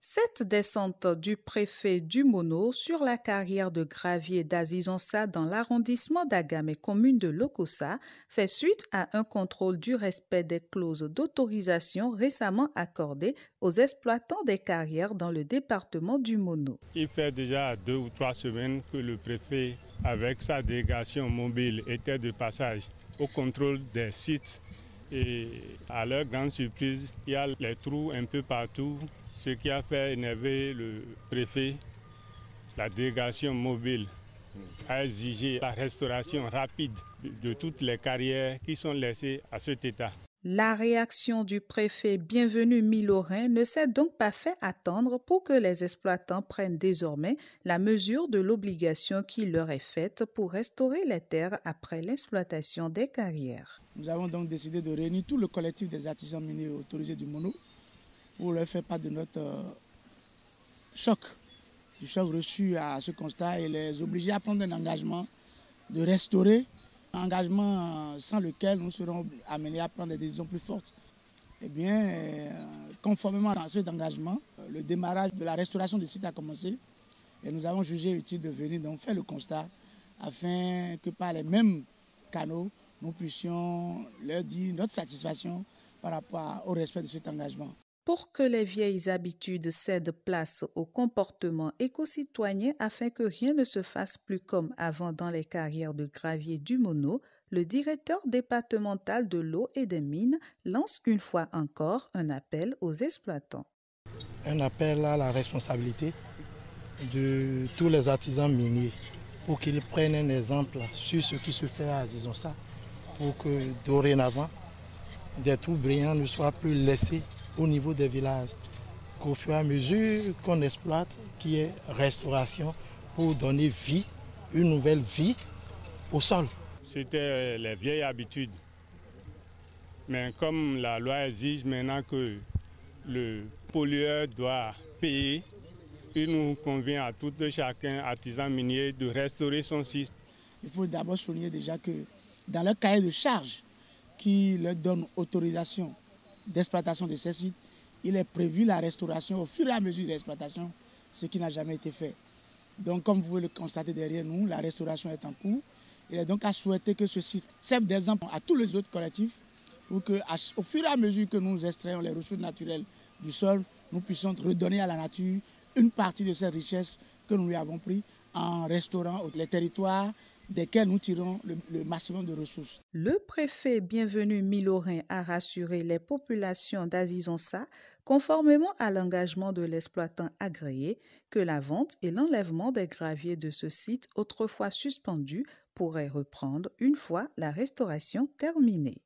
Cette descente du préfet du Mono sur la carrière de gravier d'Azizonsa dans l'arrondissement d'Agamé, commune de Lokossa, fait suite à un contrôle du respect des clauses d'autorisation récemment accordées aux exploitants des carrières dans le département du Mono. Il fait déjà 2 ou 3 semaines que le préfet, avec sa délégation mobile, était de passage au contrôle des sites. Et à leur grande surprise, il y a les trous un peu partout, ce qui a fait énerver le préfet. La délégation mobile a exigé la restauration rapide de toutes les carrières qui sont laissées à cet état. La réaction du préfet Bienvenu Milorin ne s'est donc pas fait attendre pour que les exploitants prennent désormais la mesure de l'obligation qui leur est faite pour restaurer les terres après l'exploitation des carrières. Nous avons donc décidé de réunir tout le collectif des artisans miniers autorisés du Mono pour leur faire part de notre choc reçu à ce constat et les obliger à prendre un engagement de restaurer. Un engagement sans lequel nous serons amenés à prendre des décisions plus fortes. Eh bien, conformément à cet engagement, le démarrage de la restauration du site a commencé et nous avons jugé utile de venir donc faire le constat afin que par les mêmes canaux, nous puissions leur dire notre satisfaction par rapport au respect de cet engagement. Pour que les vieilles habitudes cèdent place au comportement éco-citoyen afin que rien ne se fasse plus comme avant dans les carrières de gravier du Mono, le directeur départemental de l'eau et des mines lance une fois encore un appel aux exploitants. Un appel à la responsabilité de tous les artisans miniers pour qu'ils prennent un exemple sur ce qui se fait à Azizonsa pour que dorénavant des trous brillants ne soient plus laissés au niveau des villages, qu'au fur et à mesure qu'on exploite, qu'il y ait restauration pour donner vie, une nouvelle vie au sol. C'était les vieilles habitudes. Mais comme la loi exige maintenant que le pollueur doit payer, il nous convient à tout chacun, artisan minier, de restaurer son site. Il faut d'abord souligner déjà que dans leur cahier de charge qui leur donne autorisation d'exploitation de ces sites, il est prévu la restauration au fur et à mesure de l'exploitation, ce qui n'a jamais été fait. Donc comme vous pouvez le constater derrière nous, la restauration est en cours. Il est donc à souhaiter que ce site serve d'exemple à tous les autres collectifs pour qu'au fur et à mesure que nous extrayons les ressources naturelles du sol, nous puissions redonner à la nature une partie de ces richesses que nous lui avons pris en restaurant les territoires desquels nous tirons le maximum de ressources. Le préfet Bienvenu Milorin a rassuré les populations d'Azizonsa, conformément à l'engagement de l'exploitant agréé, que la vente et l'enlèvement des graviers de ce site autrefois suspendu pourraient reprendre une fois la restauration terminée.